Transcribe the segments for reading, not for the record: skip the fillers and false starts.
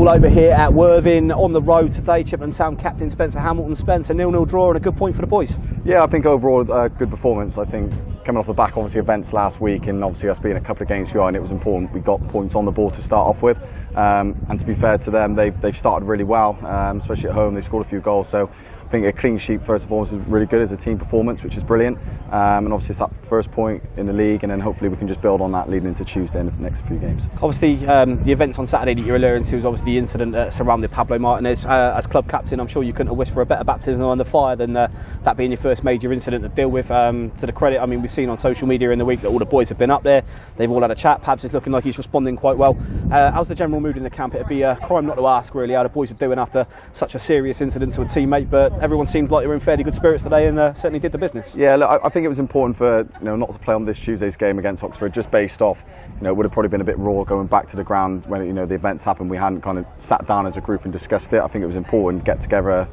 all over here at Worthing on the road today. Chippenham Town captain Spencer Hamilton. Spencer, 0-0 draw and a good point for the boys. Yeah, I think overall a good performance. I think coming off the back obviously events last week and obviously us being a couple of games behind, it was important we got points on the board to start off with. And to be fair to them, they've started really well, especially at home. They've scored a few goals, so I think a clean sheet first and foremost is really good as a team performance, which is brilliant. And obviously it's that first point in the league, and then hopefully we can just build on that leading into Tuesday and the next few games. Obviously the events on Saturday that you're alluding to was obviously the incident that surrounded Pablo Martinez. As club captain, I'm sure you couldn't have wished for a better baptism on the fire than that being your first major incident to deal with. To the credit, I mean, we've seen on social media in the week that all the boys have been up there. They've all had a chat. Pabs is looking like he's responding quite well. How's the general mood in the camp? It'd be a crime not to ask really how the boys are doing after such a serious incident to a teammate, but everyone seemed like they were in fairly good spirits today and certainly did the business. Yeah, look, I think it was important for not to play on this Tuesday's game against Oxford, just based off it would have probably been a bit raw going back to the ground when the events happened. We hadn't kind of sat down as a group and discussed it. I think it was important to get together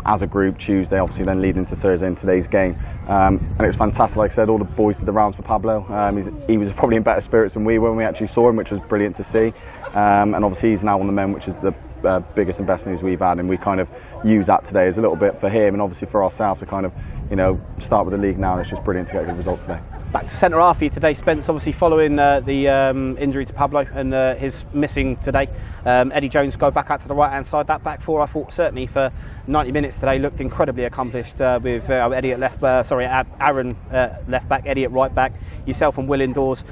as a group Tuesday, obviously then leading into Thursday in today's game. And it was fantastic. Like I said, all the boys did the rounds for Pablo. He was probably in better spirits than we were when we actually saw him, which was brilliant to see. And obviously he's now on the mend, which is the biggest and best news we've had, and we kind of use that today as a little bit for him and obviously for ourselves to kind of start with the league now, and it's just brilliant to get a good result today. Back to centre half for you today, Spence, obviously following the injury to Pablo and his missing today. Eddie Jones go back out to the right hand side. That back four, I thought certainly for 90 minutes today looked incredibly accomplished with Eddie at Aaron left back, Eddie at right back, yourself and Will indoors.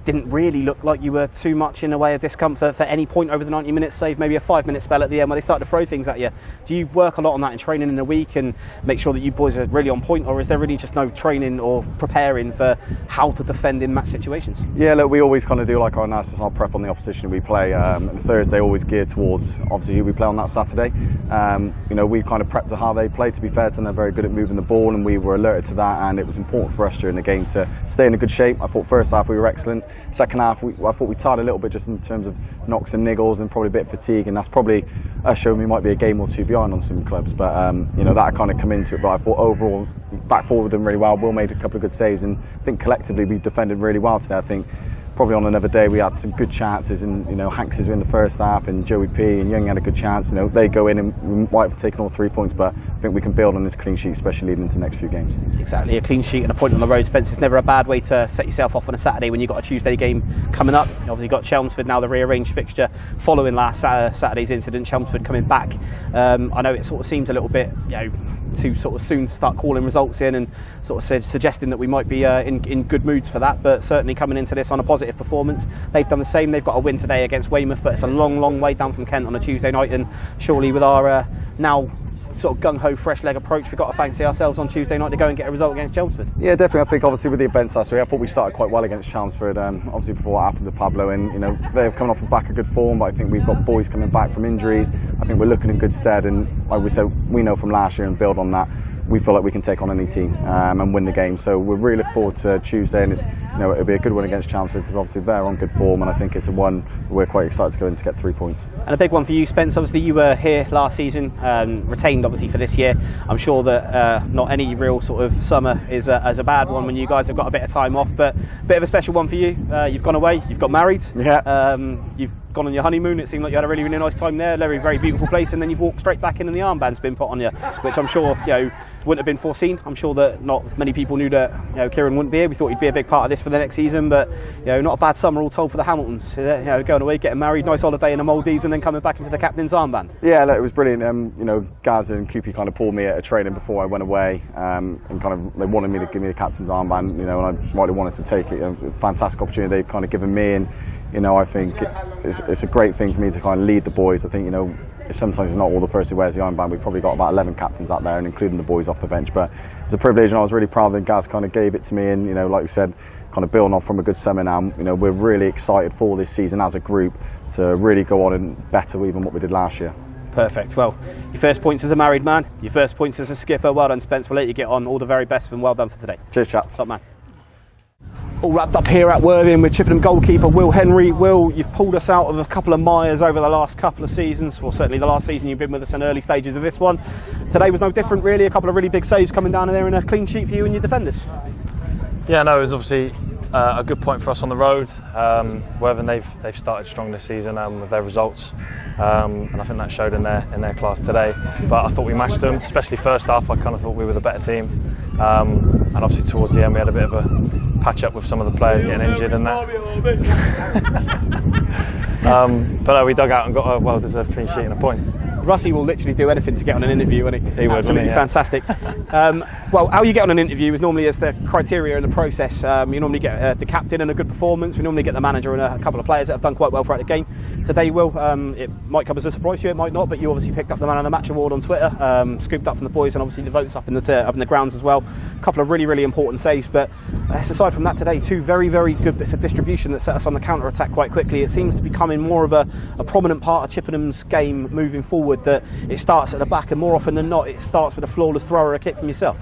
Didn't really look like you were too much in the way of discomfort for any point over the 90 minutes, save maybe a 5-minute spell at the end where they started to throw things at you. Do you work a lot on that in training in a week and make sure that you boys are really on point, or is there really just no training or preparing for how to defend in match situations? Yeah, look, we always kind of do like our analysis, our prep on the opposition we play. And Thursday always geared towards obviously who we play on that Saturday. We kind of prepped to how they play. To be fair to them, they're very good at moving the ball, and we were alerted to that, and it was important for us during the game to stay in a good shape. I thought first half we were excellent. Second half, I thought we tired a little bit just in terms of knocks and niggles and probably a bit of fatigue, and that's probably us showing we might be a game or two behind on some clubs. But that kind of come into it. But I thought overall, back forward done really well. Will made a couple of good saves, and I think collectively we defended really well today. I think probably on another day we had some good chances, and Hanks is in the first half, and Joey P and Young had a good chance. They go in and we might have taken all 3 points, but I think we can build on this clean sheet, especially leading into the next few games. Exactly, a clean sheet and a point on the road, Spence, is never a bad way to set yourself off on a Saturday when you've got a Tuesday game coming up. You've obviously got Chelmsford now, the rearranged fixture following last Saturday's incident. Chelmsford coming back. I know it sort of seems a little bit too sort of soon to start calling results in and sort of suggesting that we might be in good moods for that, but certainly coming into this on a positive performance. They've done the same. They've got a win today against Weymouth, but it's a long way down from Kent on a Tuesday night, and surely with our now sort of gung-ho fresh leg approach, we've got to fancy ourselves on Tuesday night to go and get a result against Chelmsford. Yeah, definitely. I think obviously with the events last week, I thought we started quite well against Chelmsford, obviously before what happened to Pablo, and they're coming off the back of good form, but I think we've got boys coming back from injuries. I think we're looking in good stead, and like we said, we know from last year and build on that. We feel like we can take on any team and win the game. So we're really looking forward to Tuesday, and it'll be a good one against Chelmsford because obviously they're on good form, and I think it's a one we're quite excited to go in to get 3 points. And a big one for you, Spence. Obviously you were here last season, retained obviously for this year. I'm sure that not any real sort of summer is a bad one when you guys have got a bit of time off, but a bit of a special one for you. You've gone away, you've got married, you've gone on your honeymoon. It seemed like you had a really nice time there, very beautiful place, and then you've walked straight back in and the armband's been put on you, which I'm sure wouldn't have been foreseen. I'm sure that not many people knew that Kieran wouldn't be here. We thought he'd be a big part of this for the next season, but not a bad summer all told for the Hamiltons. Going away, getting married, nice holiday in the Maldives, and then coming back into the captain's armband. Yeah, look, it was brilliant. Gaz and Koopy kind of pulled me at a training before I went away, and kind of they wanted me to give me the captain's armband, and I really wanted to take it. Fantastic opportunity they've kind of given me, and I think it's a great thing for me to kind of lead the boys. I think sometimes it's not all the person who wears the armband. We've probably got about 11 captains out there, and including the boys off the bench. But it's a privilege, and I was really proud that Gaz kind of gave it to me. And like you said, kind of building off from a good summer now. We're really excited for this season as a group to really go on and better even what we did last year. Perfect. Well, your first points as a married man, your first points as a skipper. Well done, Spence. We'll let you get on. All the very best, and well done for today. Cheers, chaps. Top man. All wrapped up here at Worthing with Chippenham goalkeeper Will Henry. Will, you've pulled us out of a couple of mires over the last couple of seasons, well certainly the last season you've been with us in early stages of this one. Today was no different really, a couple of really big saves coming down there and a clean sheet for you and your defenders. Yeah, no, it was obviously a good point for us on the road. Worthing, they've started strong this season with their results, and I think that showed in their class today. But I thought we matched them, especially first half. I kind of thought we were the better team, and obviously towards the end we had a bit of a patch up with some of the players getting injured and that. But no, we dug out and got a well-deserved clean sheet and a point. Russie will literally do anything to get on an interview, won't he? He would, absolutely fantastic. Well, how you get on an interview is normally as the criteria in the process. You normally get the captain and a good performance. We normally get the manager and a couple of players that have done quite well throughout the game. Today, Will, it might come as a surprise to you, it might not, but you obviously picked up the Man of the Match award on Twitter, scooped up from the boys, and obviously the votes up in the grounds as well. A couple of really, really important saves, but aside from that today, two very, very good bits of distribution that set us on the counter-attack quite quickly. It seems to be becoming more of a prominent part of Chippenham's game moving forward, that it starts at the back, and more often than not it starts with a flawless throw or a kick from yourself.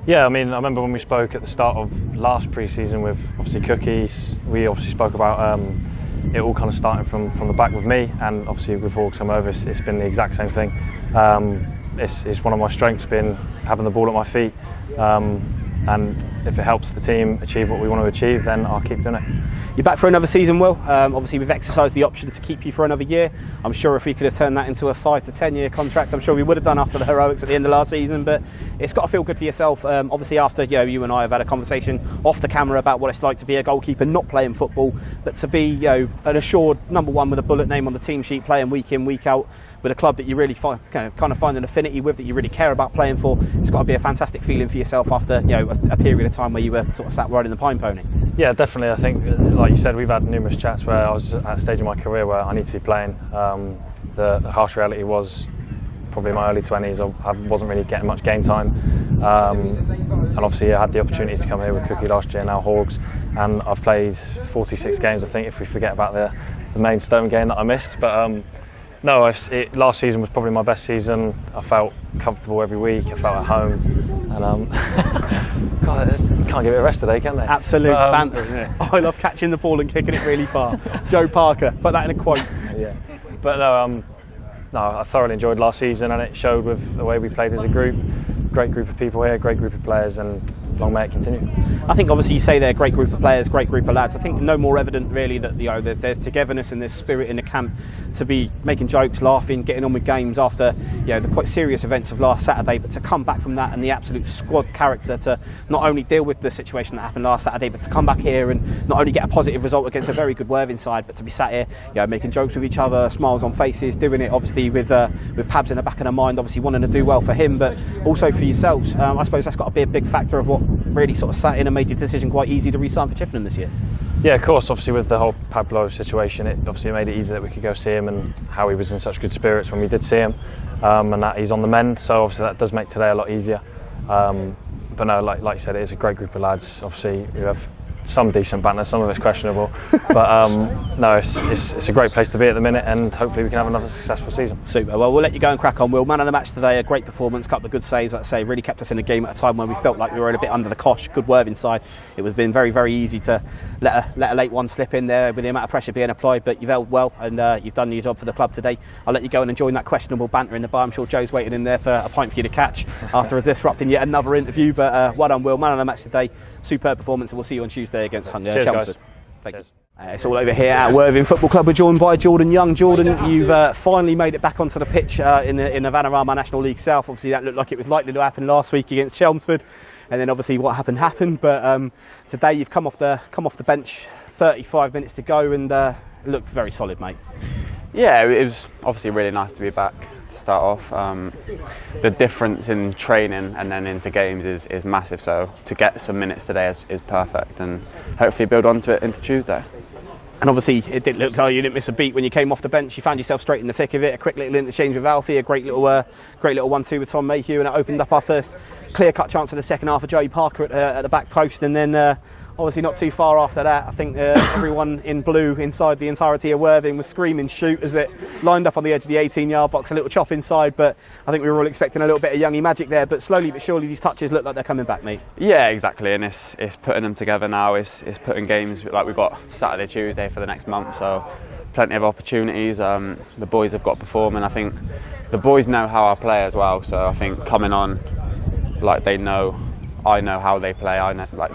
Yeah, I mean, I remember when we spoke at the start of last pre-season with obviously Cookies, we obviously spoke about it all kind of starting from the back with me, and obviously with Hawks come over, it's been the exact same thing. It's one of my strengths, been having the ball at my feet, and if it helps the team achieve what we want to achieve, then I'll keep doing it. You're back for another season, Will. Obviously we've exercised the option to keep you for another year. I'm sure if we could have turned that into a 5 to 10 year contract, I'm sure we would have done after the heroics at the end of last season, but it's got to feel good for yourself. Obviously after you and I have had a conversation off the camera about what it's like to be a goalkeeper not playing football, but to be an assured number one with a bullet name on the team sheet, playing week in, week out with a club that you really kind of find an affinity with, that you really care about playing for. It's got to be a fantastic feeling for yourself after a period of time where you were sort of sat riding the pine pony. Yeah, definitely. I think, like you said, we've had numerous chats where I was at a stage in my career where I need to be playing. The harsh reality was probably in my early 20s, I wasn't really getting much game time. And obviously I had the opportunity to come here with Cookie last year, now Hogs, and I've played 46 games, I think, if we forget about the main Stone game that I missed. But no, last season was probably my best season. I felt comfortable every week, I felt at home, and God, can't give it a rest today, can they? Absolute banter, isn't it? I love catching the ball and kicking it really far. Joe Parker, put that in a quote. Yeah, but no, I thoroughly enjoyed last season, and it showed with the way we played as a group. Great group of people here, great group of players, and long may it continue. I think obviously you say they're a great group of players, great group of lads. I think no more evident really that that there's togetherness and there's spirit in the camp to be making jokes, laughing, getting on with games after the quite serious events of last Saturday, but to come back from that and the absolute squad character to not only deal with the situation that happened last Saturday, but to come back here and not only get a positive result against a very good Worthing side, but to be sat here making jokes with each other, smiles on faces, doing it obviously with Pabs in the back of their mind, obviously wanting to do well for him, but also for yourselves. I suppose that's got to be a big factor of what really sort of sat in and made your decision quite easy to re-sign for Chippenham this year. Yeah, of course. Obviously, with the whole Pablo situation, it obviously made it easy that we could go see him, and how he was in such good spirits when we did see him, and that he's on the mend. So obviously that does make today a lot easier. But no, like you said, it is a great group of lads. Obviously, we have some decent banter, some of it's questionable, but no, it's a great place to be at the minute, and hopefully we can have another successful season. Super. Well, we'll let you go and crack on, Will. Man of the match today, a great performance, a couple of good saves, like I say, really kept us in the game at a time when we felt like we were a bit under the cosh. Good Worthing side. It was been very, very easy to let a late one slip in there with the amount of pressure being applied, but you've held well, and you've done your job for the club today. I'll let you go and enjoy that questionable banter in the bar. I'm sure Joe's waiting in there for a pint for you to catch after disrupting yet another interview, but well done, Will. Man of the match today, superb performance, and we'll see you on Tuesday against Chelmsford. Thank you. It's all over here at Worthing Football Club. We're joined by Jordan Young. Jordan, you've finally made it back onto the pitch in the Vanarama National League South. Obviously that looked like it was likely to happen last week against Chelmsford, and then obviously what happened. But today you've come off the bench, 35 minutes to go, and looked very solid, mate. Yeah, it was obviously really nice to be back to start off. The difference in training and then into games is massive, so to get some minutes today is perfect, and hopefully build onto it into Tuesday. And obviously it didn't look like you didn't miss a beat when you came off the bench. You found yourself straight in the thick of it, a quick little interchange with Alfie, a great little 1-2 with Tom Mayhew, and it opened up our first clear-cut chance of the second half of Joey Parker at the back post, and then obviously not too far after that, I think everyone in blue inside the entirety of Worthing was screaming shoot as it lined up on the edge of the 18-yard box, a little chop inside, but I think we were all expecting a little bit of Youngie magic there, but slowly but surely these touches look like they're coming back, mate. Yeah, exactly, and it's putting them together now, it's putting games, like we've got Saturday, Tuesday for the next month, so plenty of opportunities. The boys have got to perform, and I think the boys know how I play as well, so I think coming on, like they know, I know how they play,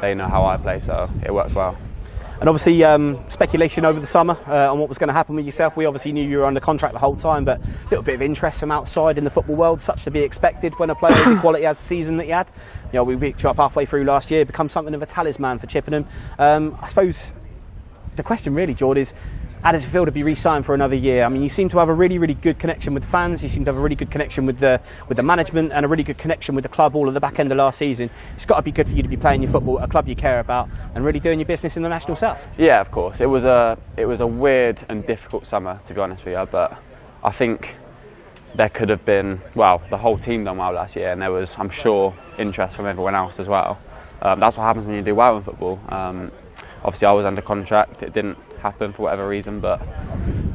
they know how I play, so it works well. And obviously speculation over the summer on what was going to happen with yourself. We obviously knew you were under contract the whole time, but a little bit of interest from outside in the football world, such to be expected when a player of the quality has the season that you had. You know, we picked you up halfway through last year, become something of a talisman for Chippenham. I suppose the question really, George, is how does it feel to be re-signed for another year? I mean, you seem to have a really, really good connection with the fans. You seem to have a really good connection with the management and a really good connection with the club all at the back end of last season. It's got to be good for you to be playing your football at a club you care about and really doing your business in the National South. Yeah, of course. It was a weird and difficult summer, to be honest with you. But I think there could have been, well, the whole team done well last year, and there was, I'm sure, interest from everyone else as well. That's what happens when you do well in football. Obviously, I was under contract. It didn't happen for whatever reason, but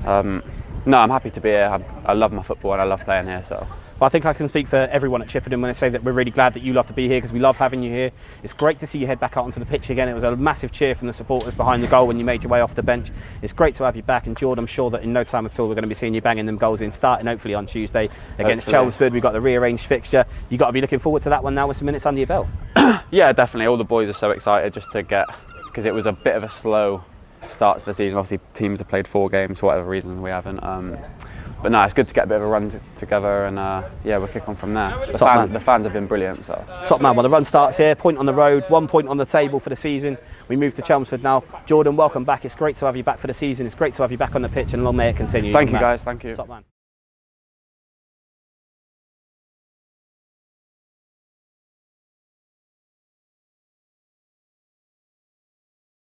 no, I'm happy to be here. I love my football and I love playing here. So, well, I think I can speak for everyone at Chippenham when I say that we're really glad that you love to be here, because we love having you here. It's great to see you head back out onto the pitch again. It was a massive cheer from the supporters behind the goal when you made your way off the bench. It's great to have you back, and Jordan, I'm sure that in no time at all we're going to be seeing you banging them goals in, starting hopefully on Tuesday against Chelmsford. We've got the rearranged fixture. You've got to be looking forward to that one now with some minutes under your belt. Yeah, definitely. All the boys are so excited just to get, because it was a bit of a slow start to the season. Obviously teams have played 4 games for whatever reason, we haven't. But no, it's good to get a bit of a run together, and yeah, we'll kick on from there. The fans have been brilliant. So. Top man. Well, the run starts here, point on the road, 1 point on the table for the season. We move to Chelmsford now. Jordan, welcome back. It's great to have you back for the season. It's great to have you back on the pitch, and long may it continue. Thank you guys, thank you. Top man.